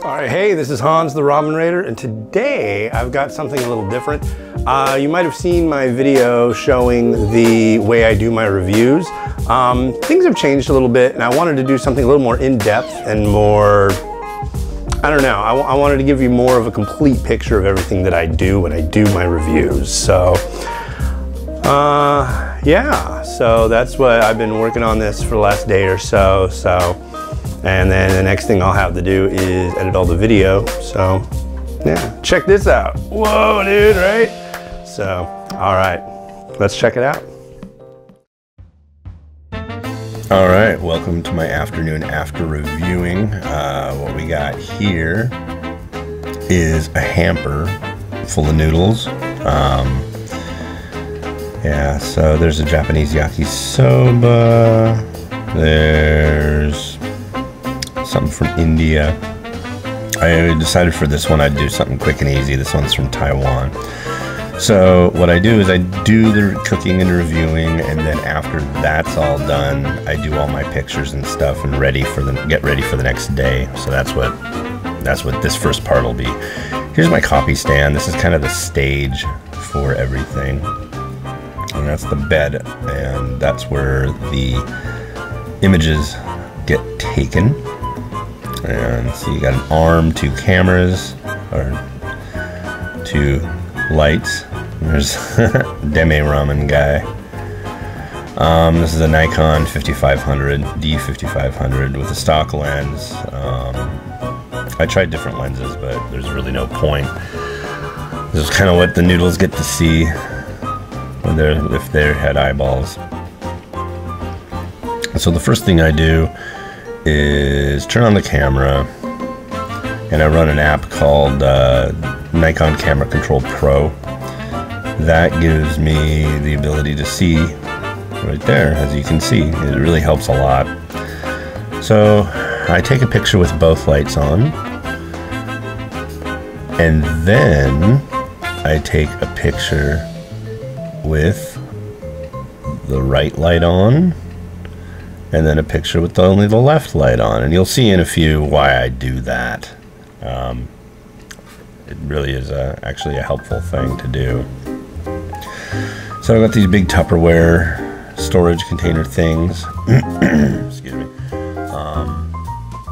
Alright, hey, this is Hans the Ramen Raider, and today I've got something a little different. You might have seen my video showing the way I do my reviews. Things have changed a little bit, and I wanted to do something a little more in-depth and more, I don't know, I wanted to give you more of a complete picture of everything that I do when I do my reviews. So, yeah, so that's what I've been working on this for the last day or so. And then the next thing I'll have to do is edit all the video. So yeah, check this out. Whoa, dude, right? So, all right, let's check it out. All right, welcome to my afternoon after reviewing. What we got here is a hamper full of noodles. Yeah, so there's a Japanese yakisoba. There's something from India. I decided for this one I'd do something quick and easy. This one's from Taiwan. So what I do is I do the cooking and reviewing, and then after that's all done, I do all my pictures and stuff and get ready for the next day. So that's what this first part will be. Here's my copy stand. This is kind of the stage for everything. And that's the bed, and that's where the images get taken. And so you got an arm, two cameras, or two lights. There's Deme Ramen guy. This is a Nikon 5500, D5500 with a stock lens. I tried different lenses, but there's really no point. This is kind of what the noodles get to see when if they had eyeballs. So the first thing I do is turn on the camera, and I run an app called Nikon Camera Control Pro. That gives me the ability to see right there, as you can see. It really helps a lot. So I take a picture with both lights on, and then I take a picture with the right light on, and then a picture with only the left light on. And you'll see in a few why I do that. It really is actually a helpful thing to do. So I've got these big Tupperware storage container things. Excuse me.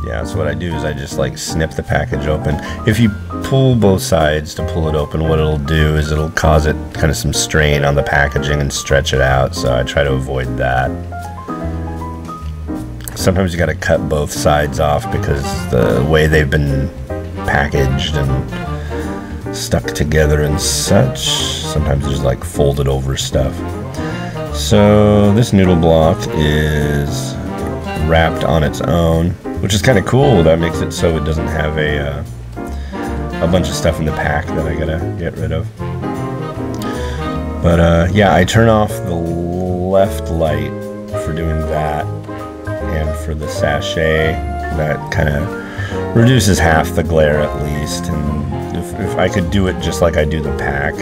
Yeah, so what I do is I just like snip the package open. If you pull both sides to pull it open, what it'll do is it'll cause it kind of some strain on the packaging and stretch it out. So I try to avoid that. Sometimes you got to cut both sides off because the way they've been packaged and stuck together and such, sometimes there's like folded over stuff. So this noodle block is wrapped on its own, which is kind of cool. That makes it so it doesn't have a bunch of stuff in the pack that I gotta get rid of. But yeah, I turn off the left light for doing that. And for the sachet, that kind of reduces half the glare at least. And if I could do it just like I do the pack,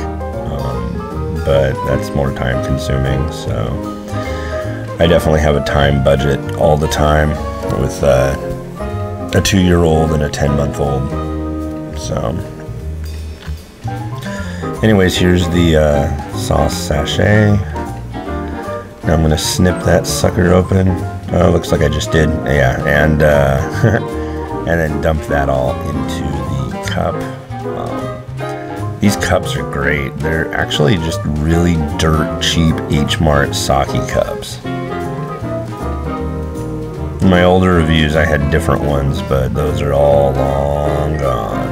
but that's more time consuming. So I definitely have a time budget all the time with a 2-year-old and a 10-month-old. So anyways, here's the sauce sachet. Now I'm going to snip that sucker open. Oh, looks like I just did. Yeah, and and then dump that all into the cup. These cups are great. They're actually just really dirt cheap H Mart sake cups. In my older reviews, I had different ones, but those are all long gone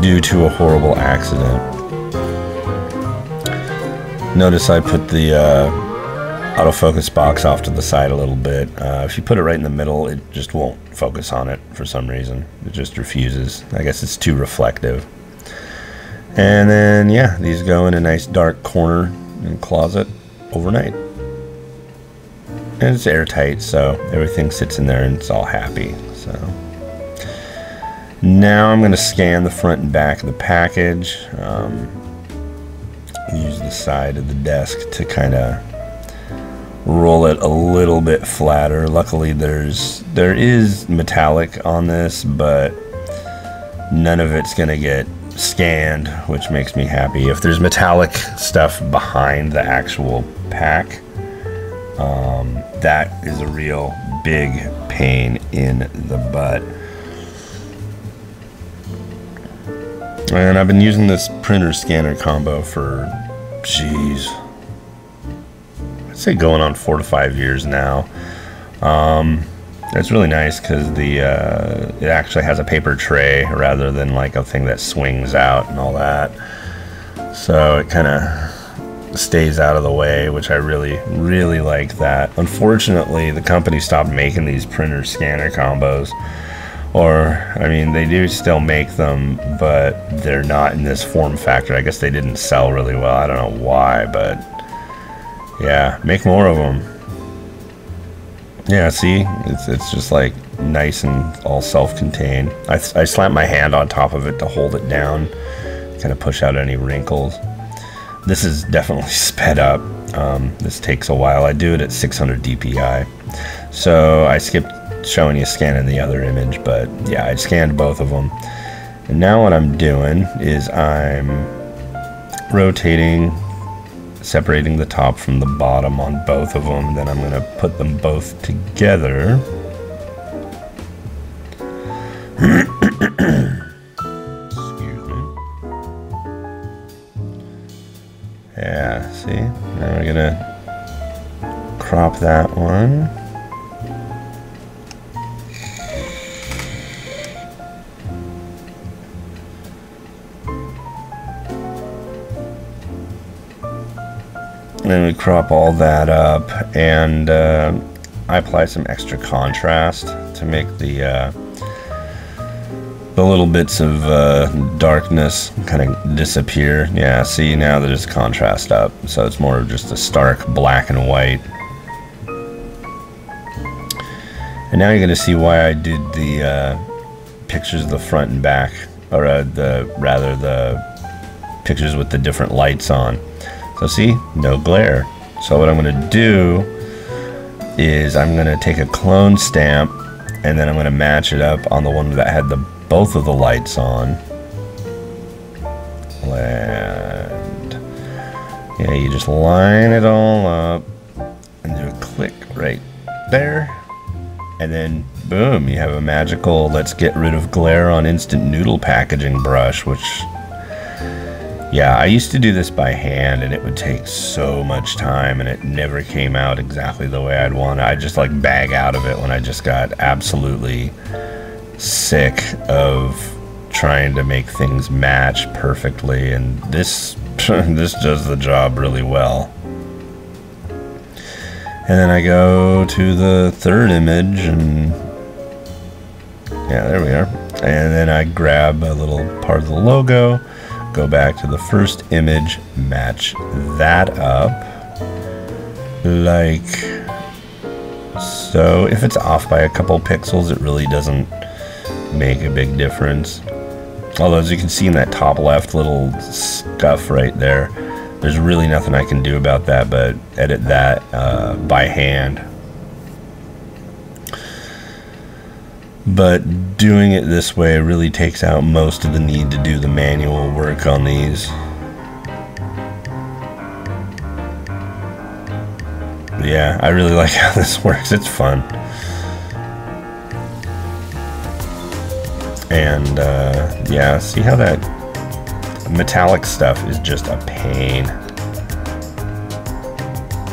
due to a horrible accident. Notice I put the autofocus box off to the side a little bit. If you put it right in the middle, it just won't focus on it for some reason. It just refuses. I guess it's too reflective. And then, yeah, these go in a nice dark corner in the closet overnight. And it's airtight, so everything sits in there and it's all happy. So now I'm going to scan the front and back of the package. Use the side of the desk to kind of roll it a little bit flatter. Luckily there is metallic on this, but none of it's gonna get scanned, which makes me happy. If there's metallic stuff behind the actual pack, that is a real big pain in the butt. And I've been using this printer scanner combo for, geez, I'd say going on 4 to 5 years now. It's really nice because it actually has a paper tray rather than like a thing that swings out and all that. So it kind of stays out of the way, which I really, really like that. Unfortunately, the company stopped making these printer scanner combos. Or, I mean, they do still make them, but they're not in this form factor. I guess they didn't sell really well. I don't know why, but yeah, make more of them. Yeah, see, it's just like nice and all self-contained. I slap my hand on top of it to hold it down, kind of push out any wrinkles. This is definitely sped up. This takes a while. I do it at 600 DPI. So I skipped showing you scanning the other image, but yeah, I scanned both of them. And now what I'm doing is I'm rotating, separating the top from the bottom on both of them. Then I'm going to put them both together. Excuse me. Yeah, see? Now we're going to crop that one. And then we crop all that up, and I apply some extra contrast to make the little bits of darkness kind of disappear. Yeah, see, now there's contrast up, so it's more of just a stark black and white. And now you're going to see why I did the pictures of the front and back, or rather the pictures with the different lights on. So see, no glare. So what I'm going to do is I'm going to take a clone stamp, and then I'm going to match it up on the one that had both of the lights on. And yeah, you just line it all up and do a click right there. And then boom, you have a magical let's get rid of glare on instant noodle packaging brush, which, yeah, I used to do this by hand, and it would take so much time, and it never came out exactly the way I'd want it. I'd just like bag out of it when I just got absolutely sick of trying to make things match perfectly, and this this does the job really well. And then I go to the third image, and yeah, there we are. And then I grab a little part of the logo, go back to the first image, match that up like so. If it's off by a couple pixels, it really doesn't make a big difference. Although, as you can see in that top left little scuff right there, there's really nothing I can do about that but edit that by hand. But doing it this way really takes out most of the need to do the manual work on these. But yeah, I really like how this works. It's fun. And yeah, see how that metallic stuff is just a pain.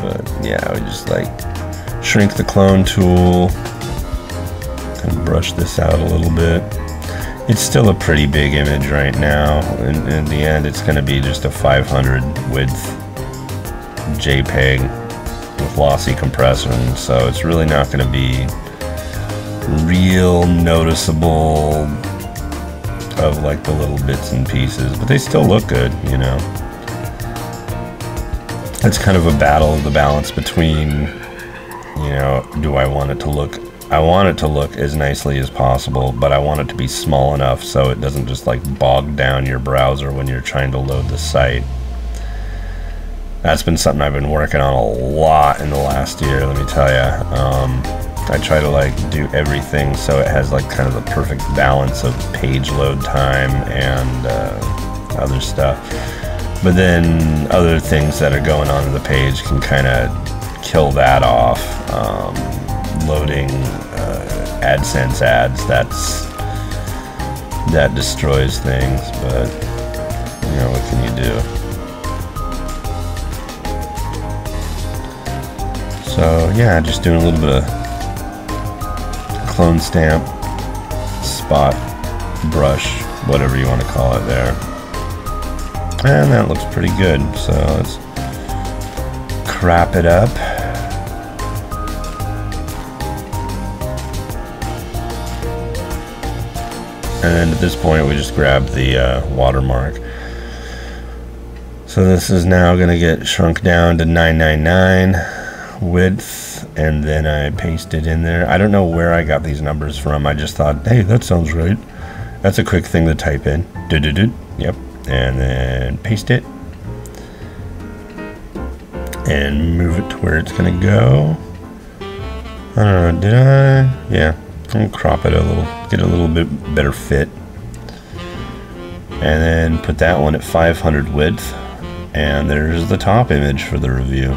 But yeah, we just like shrink the clone tool and brush this out a little bit. It's still a pretty big image right now. In the end, it's going to be just a 500 width JPEG with lossy compression, so it's really not going to be real noticeable of like the little bits and pieces, but they still look good, you know. It's kind of a battle of the balance between, you know, do I want it to look, I want it to look as nicely as possible, but I want it to be small enough so it doesn't just like bog down your browser when you're trying to load the site. That's been something I've been working on a lot in the last year, let me tell you. I try to like do everything so it has like kind of the perfect balance of page load time and other stuff. But then other things that are going on in the page can kind of kill that off. Loading AdSense ads, that destroys things, but you know, what can you do? So yeah, just doing a little bit of clone stamp, spot, brush, whatever you want to call it there. And that looks pretty good. So let's crop it up. And then at this point we just grab the watermark. So this is now going to get shrunk down to 999 width. And then I paste it in there. I don't know where I got these numbers from. I just thought, hey, that sounds right. That's a quick thing to type in. Yep. And then paste it. And move it to where it's going to go. I don't know, did I? Yeah. I'll crop it a little, get a little bit better fit. And then put that one at 500 width. And there's the top image for the review.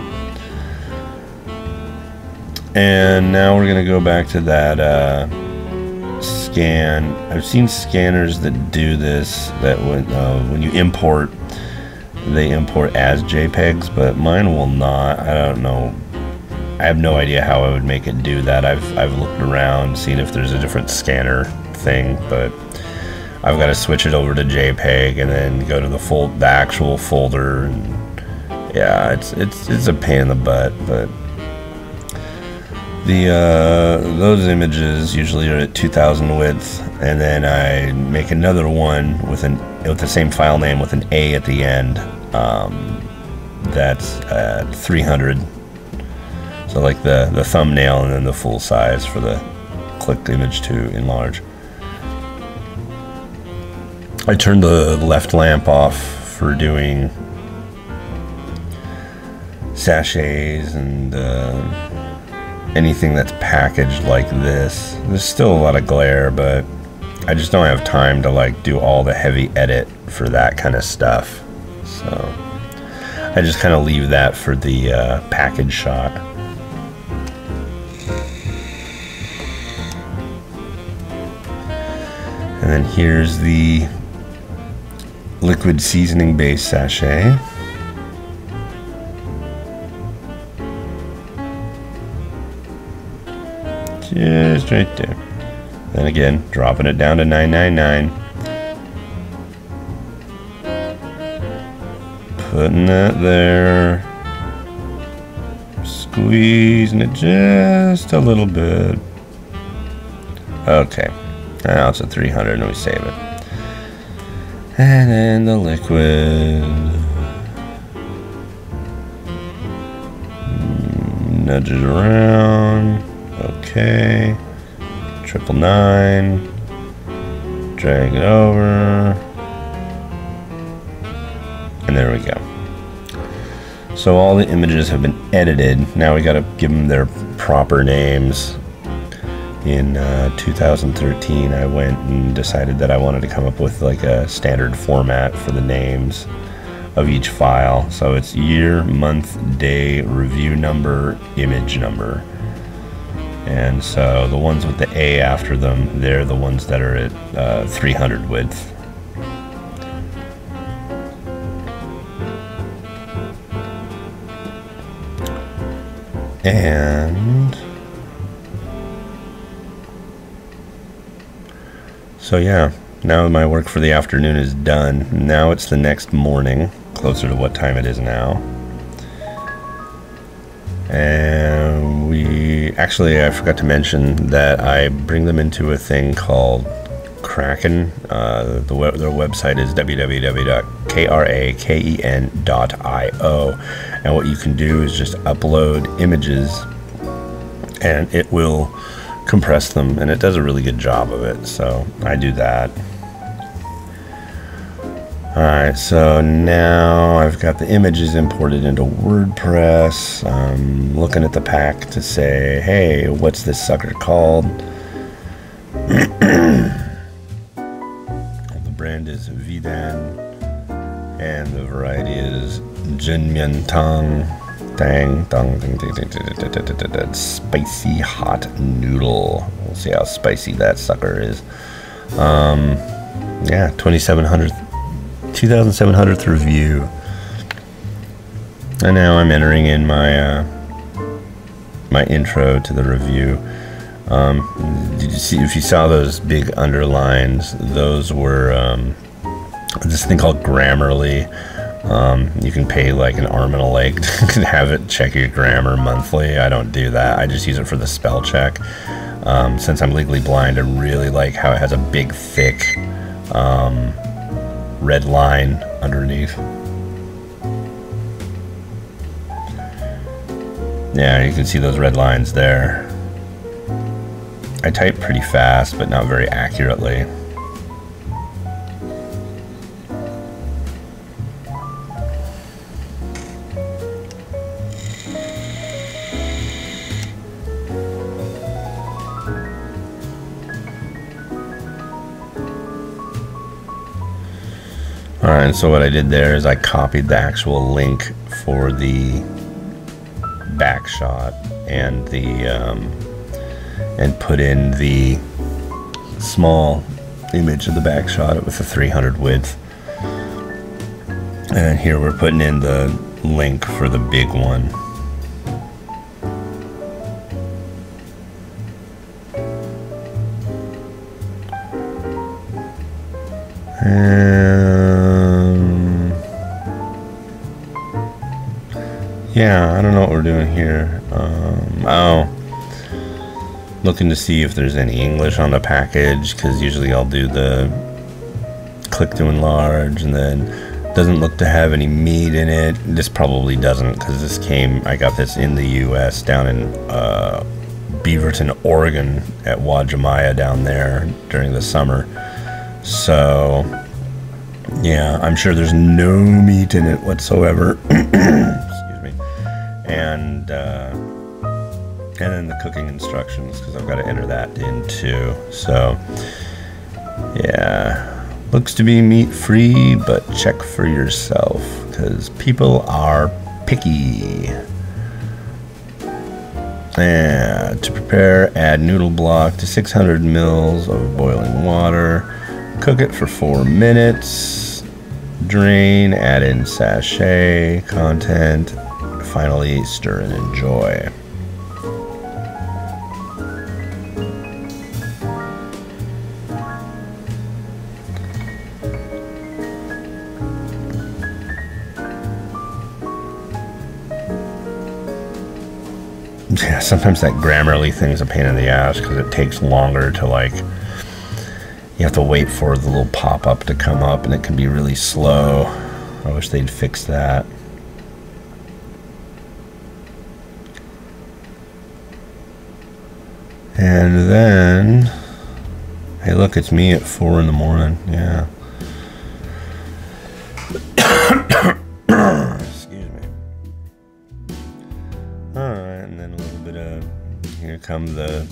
And now we're going to go back to that scan. I've seen scanners that do this, that when you import, they import as JPEGs, but mine will not. I don't know. I have no idea how I would make it do that. I've looked around, seen if there's a different scanner thing, but I've got to switch it over to JPEG and then go to the actual folder. And yeah, it's a pain in the butt, but those images usually are at 2000 width, and then I make another one with the same file name with an A at the end. That's at 300. So like the thumbnail and then the full size for the clicked image to enlarge. I turned the left lamp off for doing sachets and anything that's packaged like this. There's still a lot of glare, but I just don't have time to like do all the heavy edit for that kind of stuff. So I just kind of leave that for the package shot. And then here's the liquid seasoning base sachet. Just right there. Then again, dropping it down to 999. Putting that there. Squeezing it just a little bit. Okay. Now it's at 300 and we save it. And then the liquid. Nudge it around. Okay. 999. Drag it over. And there we go. So all the images have been edited. Now we got to give them their proper names. In 2013, I went and decided that I wanted to come up with like a standard format for the names of each file. So it's year, month, day, review number, image number. And so the ones with the A after them, they're the ones that are at 300 width. And so yeah, now my work for the afternoon is done. Now it's the next morning, closer to what time it is now. And I forgot to mention that I bring them into a thing called Kraken. Their website is www.kraken.io, and what you can do is just upload images and it will compress them, and it does a really good job of it, so I do that. Alright, so now I've got the images imported into WordPress. I'm looking at the pack to say, hey, what's this sucker called? The brand is Vidan, and the variety is Jinmyeon Tang. Spicy hot noodle. We'll see how spicy that sucker is. Yeah, 2700th review. And now I'm entering in my my intro to the review. Did you see, if you saw those big underlines, those were this thing called Grammarly. You can pay like an arm and a leg to have it check your grammar monthly. I don't do that. I just use it for the spell check. Since I'm legally blind, I really like how it has a big, thick red line underneath. Yeah, you can see those red lines there. I type pretty fast, but not very accurately. Alright, so what I did there is I copied the actual link for the back shot and the and put in the small image of the back shot with the 300 width. And here we're putting in the link for the big one. Yeah, I don't know what we're doing here. Oh, looking to see if there's any English on the package, because usually I'll do the click to enlarge, and then doesn't look to have any meat in it. This probably doesn't, because this I got this in the US down in Beaverton, Oregon at Wajimaya down there during the summer. So yeah, I'm sure there's no meat in it whatsoever. Excuse me. And then the cooking instructions, because I've got to enter that in too. So yeah, looks to be meat free, but check for yourself, because people are picky. And to prepare, add noodle block to 600 mils of boiling water. Cook it for 4 minutes. Drain, add in sachet content. Finally, stir and enjoy. Yeah, sometimes that Grammarly thing is a pain in the ass, because it takes longer to, like, you have to wait for the little pop-up to come up, and it can be really slow. I wish they'd fix that. And then, hey look, it's me at 4 in the morning, yeah. Excuse me. Alright, and then a little bit of, here come the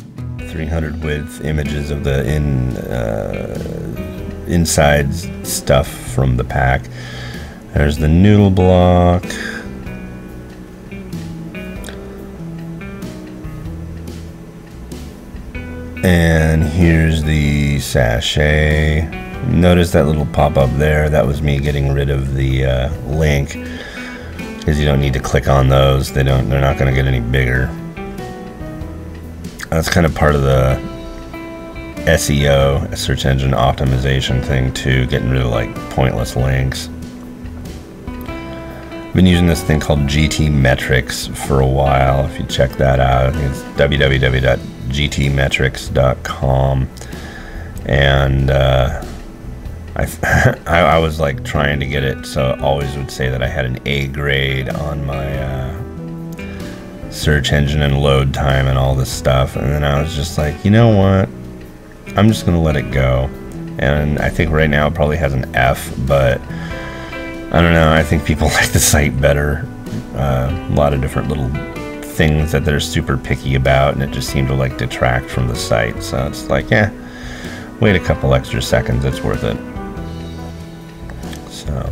300 width images of the inside stuff from the pack. There's the noodle block. And here's the sachet. Notice that little pop-up there. That was me getting rid of the link, because you don't need to click on those. They're not going to get any bigger. That's kind of part of the SEO, search engine optimization thing too, getting rid of like pointless links. I've been using this thing called GT Metrics for a while. If you check that out, it's www.gtmetrics.com. And I was like trying to get it so I always would say that I had an A grade on my search engine and load time and all this stuff, and then I was just like, you know what, I'm just gonna let it go. And I think right now it probably has an F, but I don't know, I think people like the site better. A lot of different little things that they're super picky about, and it just seemed to like detract from the site. So it's like, yeah, wait a couple extra seconds, it's worth it. So,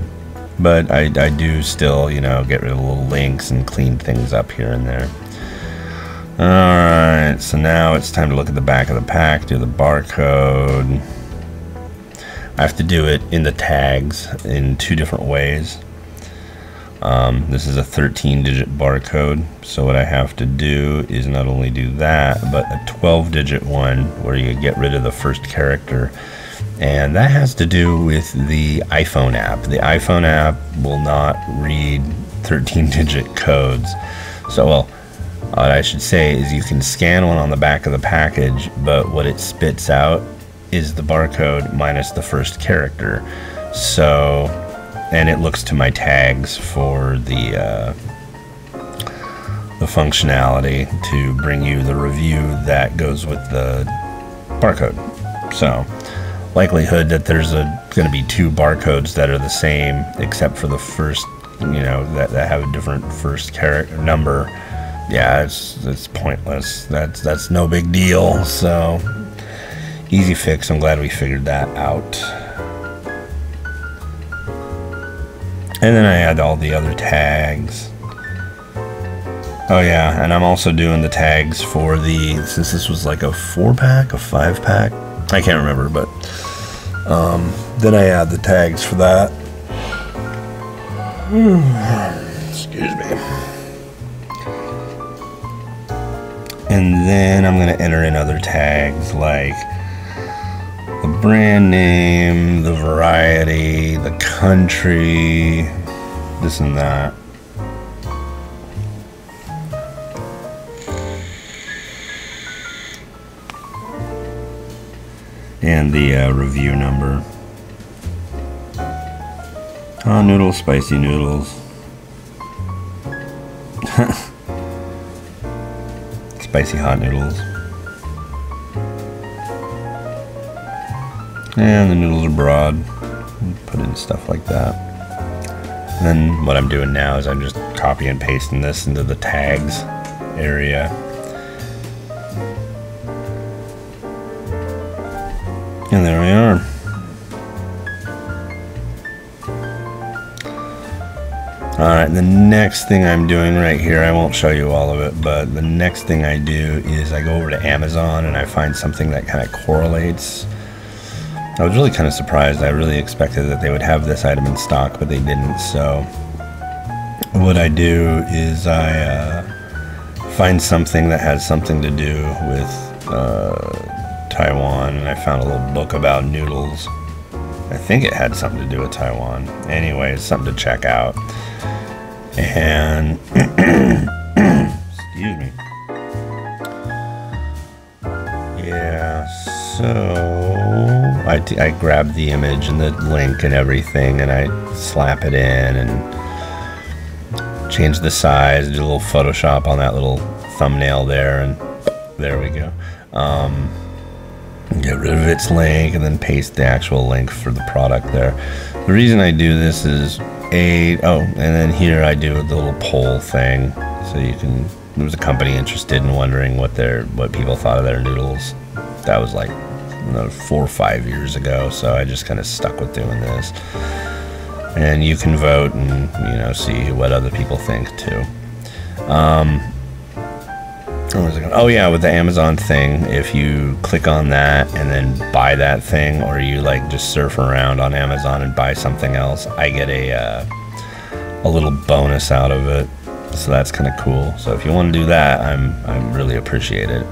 but I do still, you know, get rid of little links and clean things up here and there. Alright, so now it's time to look at the back of the pack, do the barcode. I have to do it in the tags in 2 different ways. This is a 13-digit barcode, so what I have to do is not only do that, but a 12-digit one where you get rid of the first character. And that has to do with the iPhone app. The iPhone app will not read 13-digit codes. So, well, what I should say is you can scan one on the back of the package, but what it spits out is the barcode minus the first character. So, and it looks to my tags for the functionality to bring you the review that goes with the barcode. So, likelihood that there's going to be 2 barcodes that are the same, except for the first, you know, that have a different first character number. Yeah, it's pointless. That's no big deal. So, easy fix. I'm glad we figured that out. And then I add all the other tags. Oh yeah, and I'm also doing the tags for the, since this was like a 4-pack, a 5-pack, I can't remember, but then I add the tags for that. Excuse me. And then I'm gonna enter in other tags like the brand name, the variety, the country, this and that. And the review number. Hot noodles, spicy noodles. Spicy hot noodles. And the noodles are broad. Put in stuff like that. And then what I'm doing now is I'm just copy and pasting this into the tags area. And there we are. Alright, the next thing I'm doing right here, I won't show you all of it, but the next thing I do is I go over to Amazon and I find something that kind of correlates. I was really kind of surprised. I really expected that they would have this item in stock, but they didn't. So what I do is I find something that has something to do with Taiwan, and I found a little book about noodles. I think it had something to do with Taiwan. Anyways, something to check out. And excuse me. Yeah, so I grab the image and the link and everything, and I slap it in and change the size, do a little Photoshop on that little thumbnail there, and there we go. Get rid of its link and then paste the actual link for the product there. The reason I do this is and then here I do the little poll thing, so you can. There was a company interested in wondering what people thought of their noodles. That was like 4 or 5 years ago, so I just kind of stuck with doing this. And you can vote and see what other people think too. Where was it going? Oh yeah, with the Amazon thing, if you click on that and then buy that thing, or you like just surf around on Amazon and buy something else, I get a little bonus out of it. So that's kind of cool. So if you want to do that, I'm really appreciate it.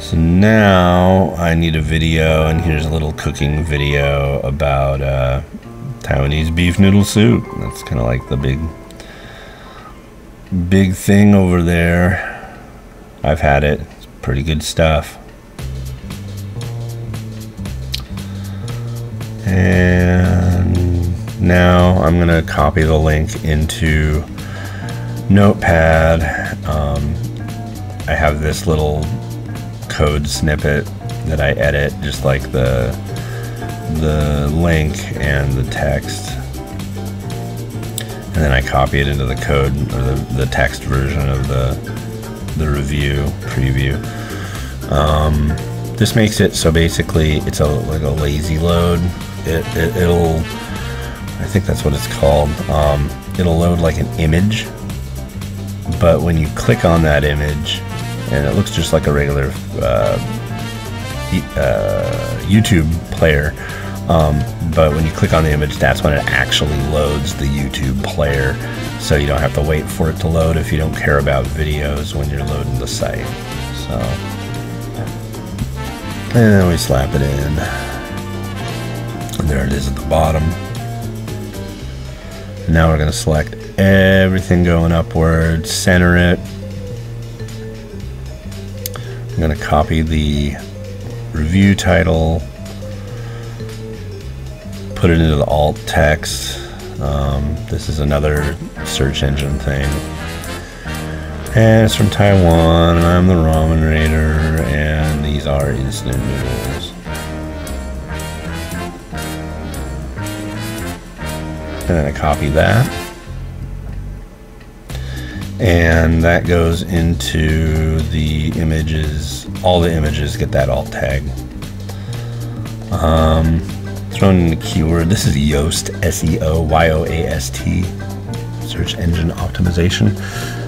So now I need a video, and here's a little cooking video about Taiwanese beef noodle soup. That's kind of like the big thing over there. I've had it. It's pretty good stuff. And now I'm gonna copy the link into Notepad. I have this little code snippet that I edit, just like the link and the text. and then I copy it into the code or the text version of the review preview. This makes it so basically it's like a lazy load. It'll, I think that's what it's called. It'll load like an image, but when you click on that image, and it looks just like a regular YouTube player, but when you click on the image, that's when it actually loads the YouTube player, so you don't have to wait for it to load if you don't care about videos when you're loading the site. So, and then we slap it in, and there it is at the bottom. Now we're going to select everything going upward, center it. I'm going to copy the review title, put it into the alt text. This is another search engine thing. And it's from Taiwan, and I'm the ramen raider, and these are instant noodles. And then I copy that. And that goes into the images. All the images get that alt tag. Thrown in the keyword. This is Yoast, SEO, Y-O-A-S-T, search engine optimization.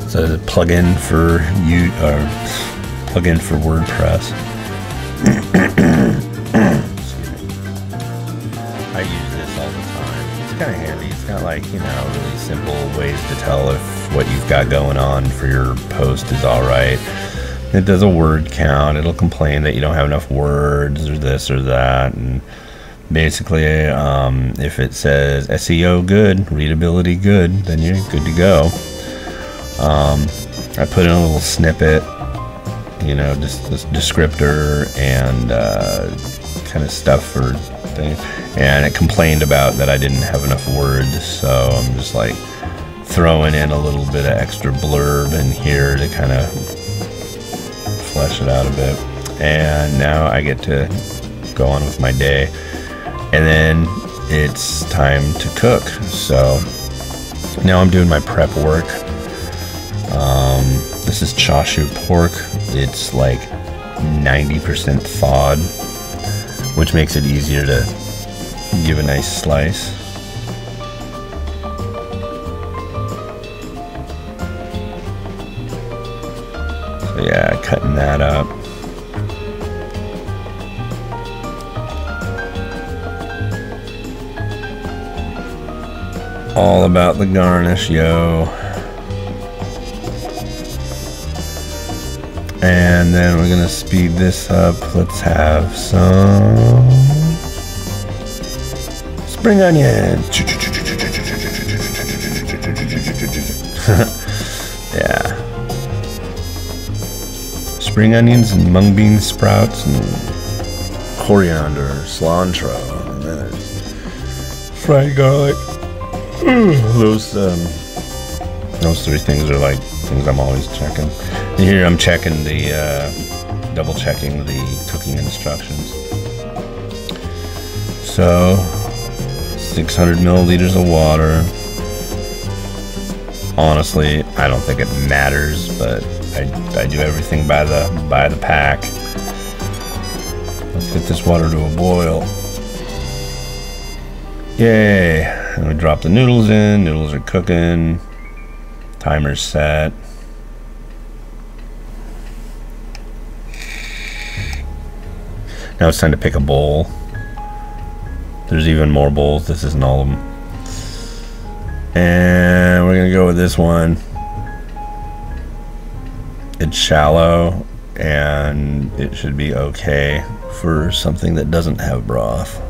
So the plugin for plugin for WordPress. Excuse me. I use this all the time. It's kind of handy. It's got like, you know, really simple ways to tell if what you've got going on for your post is all right. It does a word count. It'll complain that you don't have enough words or this or that, and basically, if it says SEO good, readability good, then you're good to go. I put in a little snippet, you know, just this descriptor and kind of stuff for things, and it complained about that I didn't have enough words, so I'm just like throwing in a little bit of extra blurb in here to kind of flesh it out a bit. And now I get to go on with my day. And then it's time to cook. So now I'm doing my prep work. This is chashu pork. It's like 90% thawed, which makes it easier to give a nice slice. So yeah, cutting that up. All about the garnish, yo. And then we're gonna speed this up. Let's have some spring onions. Yeah. Spring onions and mung bean sprouts and coriander, cilantro, and then there's fried garlic. Those three things are like things I'm always checking. And here I'm checking the double checking the cooking instructions. So 600 milliliters of water. Honestly, I don't think it matters, but I do everything by the pack. Let's get this water to a boil. Yay! And we drop the noodles in. Noodles are cooking. Timer's set. Now it's time to pick a bowl. There's even more bowls. This isn't all of them. And we're gonna go with this one. It's shallow, and it should be okay for something that doesn't have broth.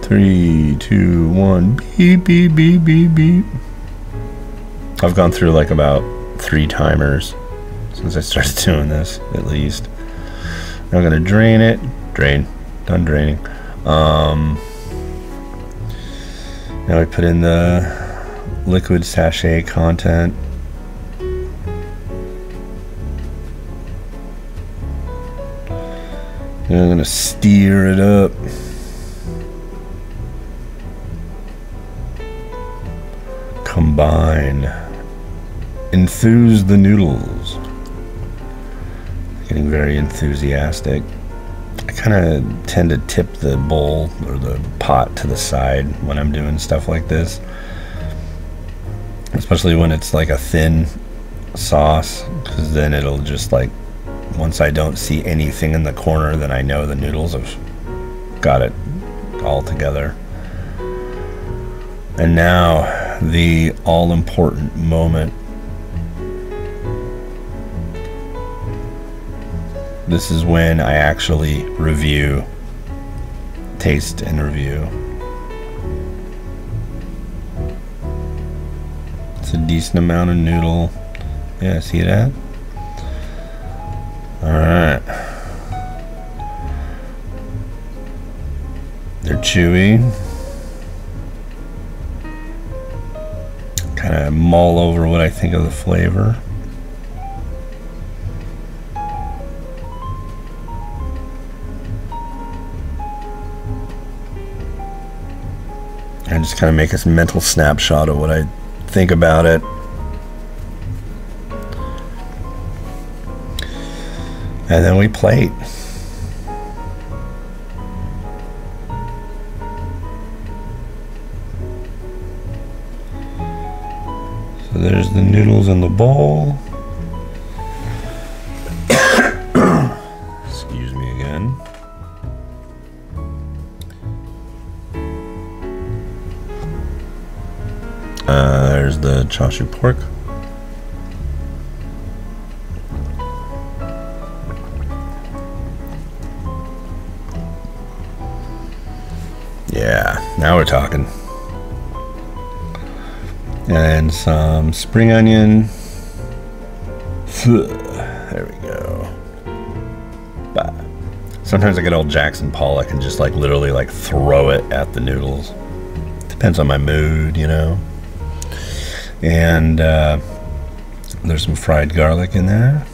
Three, two, one, beep, beep, beep, beep, beep. I've gone through like about 3 timers since I started doing this, at least. Now I'm gonna drain it. Drain. Done draining. Now we put in the liquid sachet content. And I'm gonna stir it up. Combine. Enthuse the noodles. Getting very enthusiastic. I kind of tend to tip the bowl or the pot to the side when I'm doing stuff like this, especially when it's like a thin sauce, because then it'll just like, once I don't see anything in the corner, then I know the noodles have got it all together. And now the all-important moment. This is when I actually review, taste and review. It's a decent amount of noodle. Yeah, see that? Alright. They're chewy. Kind of mull over what I think of the flavor. And just kind of make a mental snapshot of what I think about it. And then we plate. So there's the noodles in the bowl. Excuse me again. There's the chashu pork. Yeah, now we're talking. And some spring onion. There we go. Bah. Sometimes I get old Jackson Pollock and just like literally like throw it at the noodles. Depends on my mood, you know. And there's some fried garlic in there.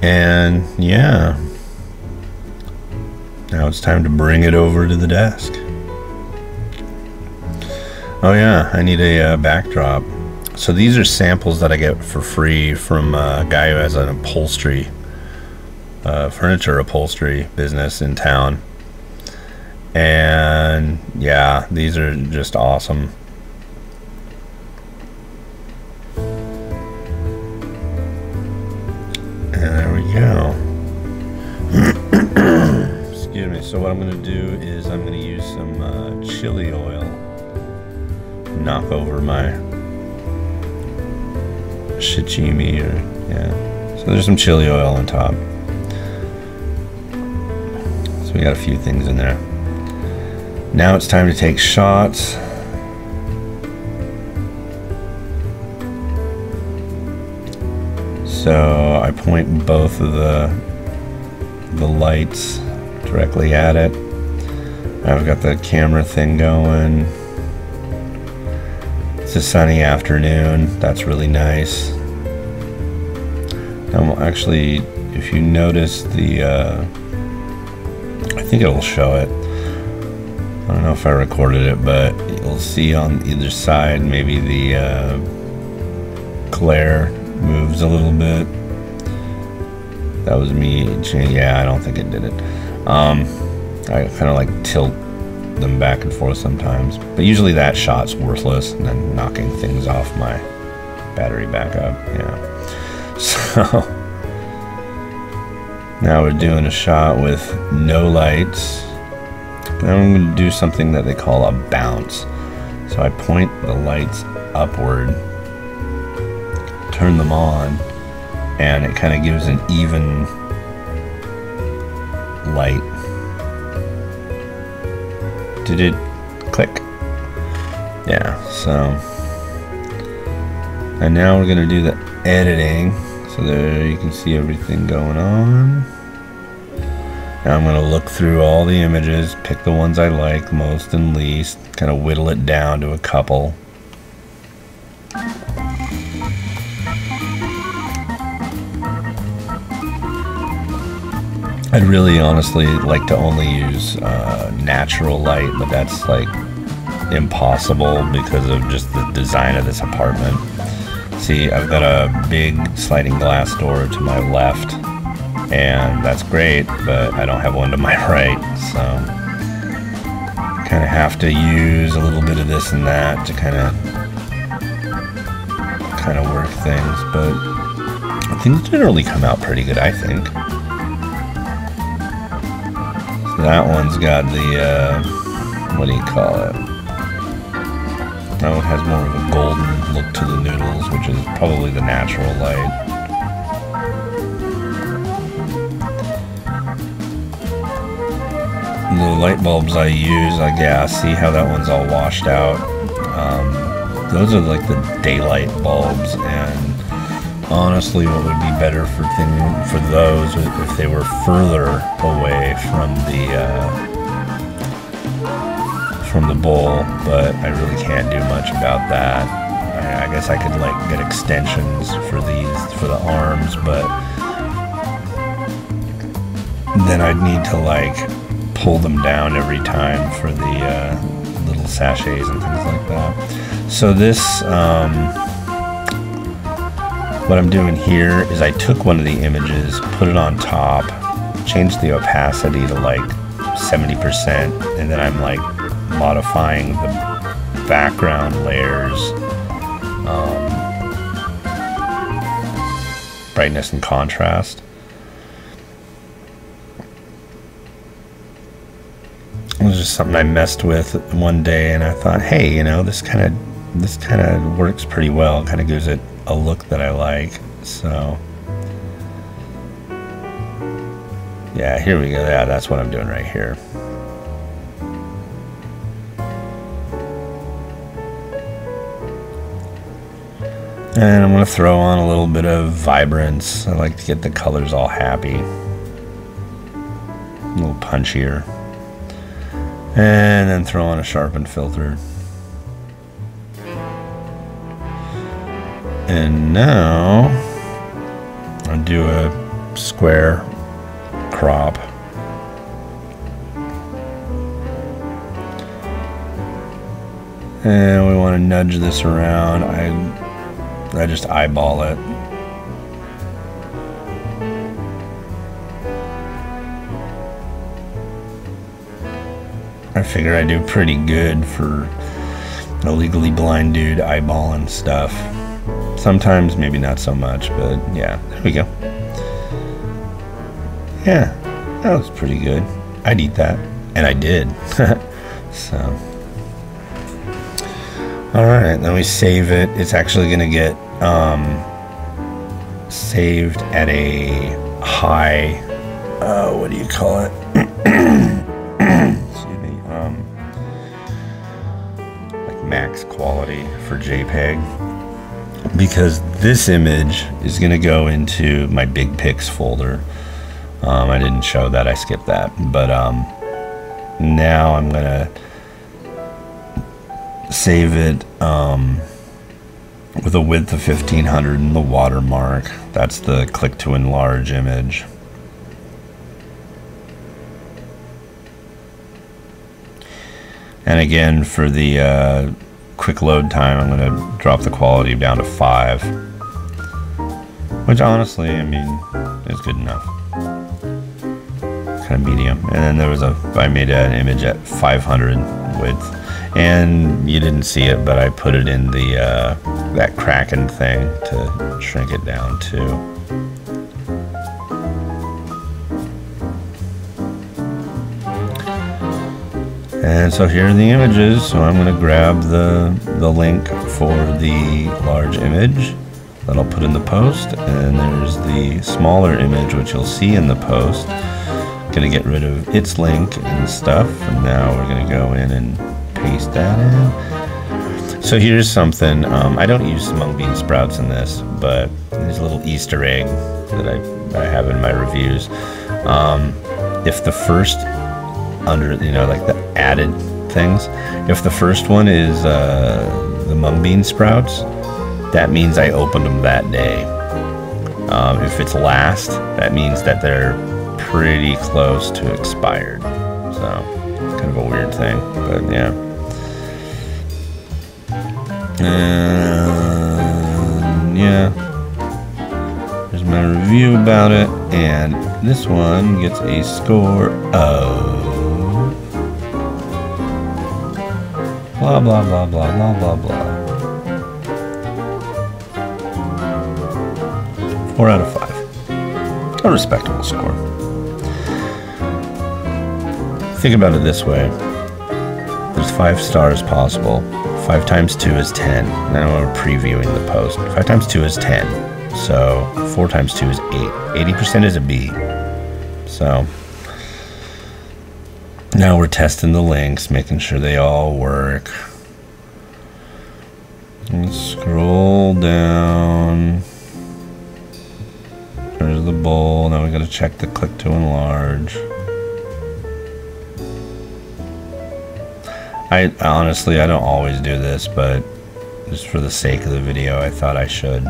And yeah, now it's time to bring it over to the desk. Oh yeah, I need a backdrop. So these are samples that I get for free from a guy who has an upholstery, furniture upholstery business in town. And yeah, these are just awesome. And there we go. Excuse me. So what I'm going to do is I'm going to use some chili oil. Knock over my sashimi, or yeah. So there's some chili oil on top. So we got a few things in there. Now it's time to take shots. So I point both of the lights directly at it. I've got the camera thing going. It's a sunny afternoon. That's really nice. Actually, if you notice the, I think it'll show it. I don't know if I recorded it, but you'll see on either side maybe the glare moves a little bit. That was me. Yeah, I don't think it did it. I kind of like tilt them back and forth sometimes, but usually that shot's worthless, and then knocking things off my battery backup. Yeah. So now we're doing a shot with no lights. Then I'm going to do something that they call a bounce. So I point the lights upward, turn them on, and it kind of gives an even light. Did it click? Yeah, so. And now we're going to do the editing. So there you can see everything going on. Now I'm going to look through all the images, pick the ones I like most and least, kind of whittle it down to a couple. I'd really honestly like to only use natural light, but that's like impossible because of just the design of this apartment. See, I've got a big sliding glass door to my left, and that's great, but I don't have one to my right, so kind of have to use a little bit of this and that to kind of work things, but things generally come out pretty good, I think. So that one's got the, what do you call it? That one has more of a golden look to the noodles, which is probably the natural light. The light bulbs I use, like, yeah, see how that one's all washed out. Those are like the daylight bulbs, and honestly, what would be better for those if they were further away from the bowl, but I really can't do much about that. I guess I could like get extensions for the arms, but then I'd need to like pull them down every time for the little sachets and things like that. So this, what I'm doing here is I took one of the images, put it on top, changed the opacity to like 70%, and then I'm like modifying the background layers, brightness and contrast. It was just something I messed with one day, and I thought, hey, you know, this kind of works pretty well. Kind of gives it a look that I like. So yeah, here we go. Yeah, that's what I'm doing right here. And I'm going to throw on a little bit of vibrance. I like to get the colors all happy, a little punchier. And then throw on a sharpen filter. And now I'll do a square crop. And we want to nudge this around. I just eyeball it. I figure I do pretty good for a legally blind dude eyeballing stuff. Sometimes maybe not so much, but yeah, there we go. Yeah, that was pretty good. I'd eat that, and I did. So, all right, then we save it. It's actually gonna get saved at a high, what do you call it? Max quality for JPEG, because this image is going to go into my big pics folder. I didn't show that, I skipped that, but now I'm going to save it with a width of 1500 and the watermark. That's the click to enlarge image. And again, for the quick load time, I'm going to drop the quality down to 5. Which honestly, I mean, is good enough. Kind of medium. And then there was I made an image at 500 width. And you didn't see it, but I put it in the that Kraken thing to shrink it down too. And so here are the images. So I'm going to grab the link for the large image that I'll put in the post, and there's the smaller image which you'll see in the post. Going to get rid of its link and stuff, and now we're going to go in and paste that in. So here's something. I don't use mung bean sprouts in this, but there's a little Easter egg that I have in my reviews. If the first like the added things, if the first one is the mung bean sprouts, that means I opened them that day. If it's last, that means that they're pretty close to expired. So, kind of a weird thing, but yeah. And yeah, there's my review about it, and this one gets a score of blah blah blah blah blah blah blah. 4 out of 5. A respectable score. Think about it this way. There's 5 stars possible. 5 times 2 is 10. Now we're previewing the post. 5 times 2 is 10. So 4 times 2 is 8. 80% is a B. So now we're testing the links, making sure they all work. Let's scroll down. There's the bowl. Now we gotta check the click to enlarge. I honestly, I don't always do this, but just for the sake of the video, I thought I should.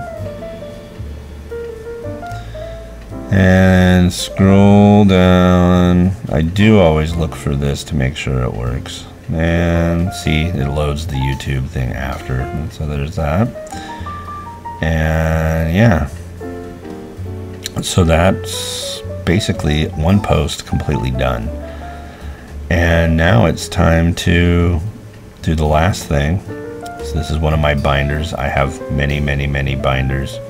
And scroll down. I do always look for this to make sure it works. And see, it loads the YouTube thing after. And so there's that. And yeah. So that's basically one post completely done. And now it's time to do the last thing. So this is one of my binders. I have many, many, many binders.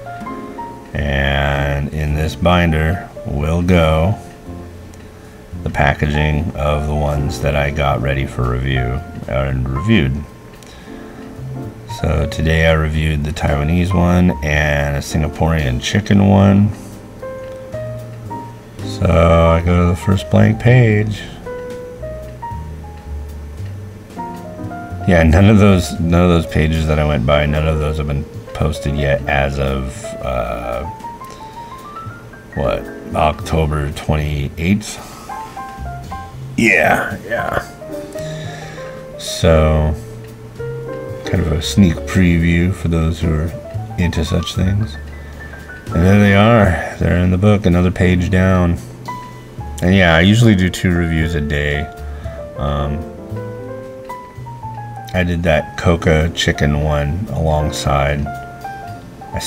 And in this binder will go the packaging of the ones that I got ready for review and reviewed. So today I reviewed the Taiwanese one and a Singaporean chicken one. So I go to the first blank page. Yeah, none of those pages that I went by, none of those have been posted yet as of what, October 28th? Yeah. So kind of a sneak preview for those who are into such things. And there they are. They're in the book, another page down. And yeah, I usually do 2 reviews a day. I did that Coca chicken one alongside. I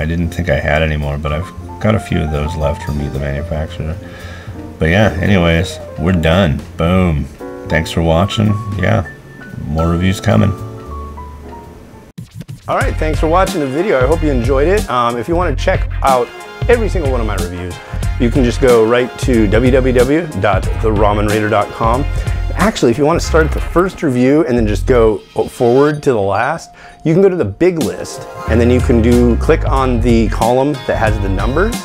didn't think I had any more, but I've got a few of those left from Meet the Manufacturer. But yeah, anyways, we're done. Boom. Thanks for watching. Yeah, more reviews coming. All right, thanks for watching the video. I hope you enjoyed it. If you want to check out every single one of my reviews, you can just go right to www.theramenraider.com. Actually, if you want to start at the first review and then just go forward to the last, you can go to the big list, and then you can click on the column that has the numbers,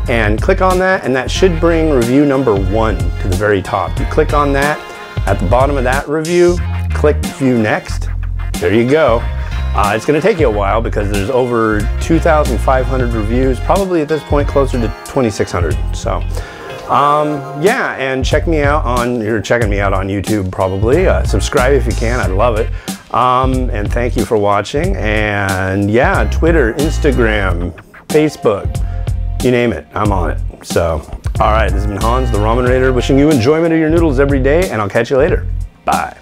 and click on that, and that should bring review number 1 to the very top. You click on that, at the bottom of that review, click view next. There you go. It's going to take you a while because there's over 2,500 reviews, probably at this point closer to 2,600. So yeah, and you're checking me out on YouTube probably. Subscribe if you can, I'd love it. And thank you for watching. And yeah, Twitter, Instagram, Facebook, you name it, I'm on it. So, all right, this has been Hans, the Ramen Raider, wishing you enjoyment of your noodles every day, and I'll catch you later. Bye.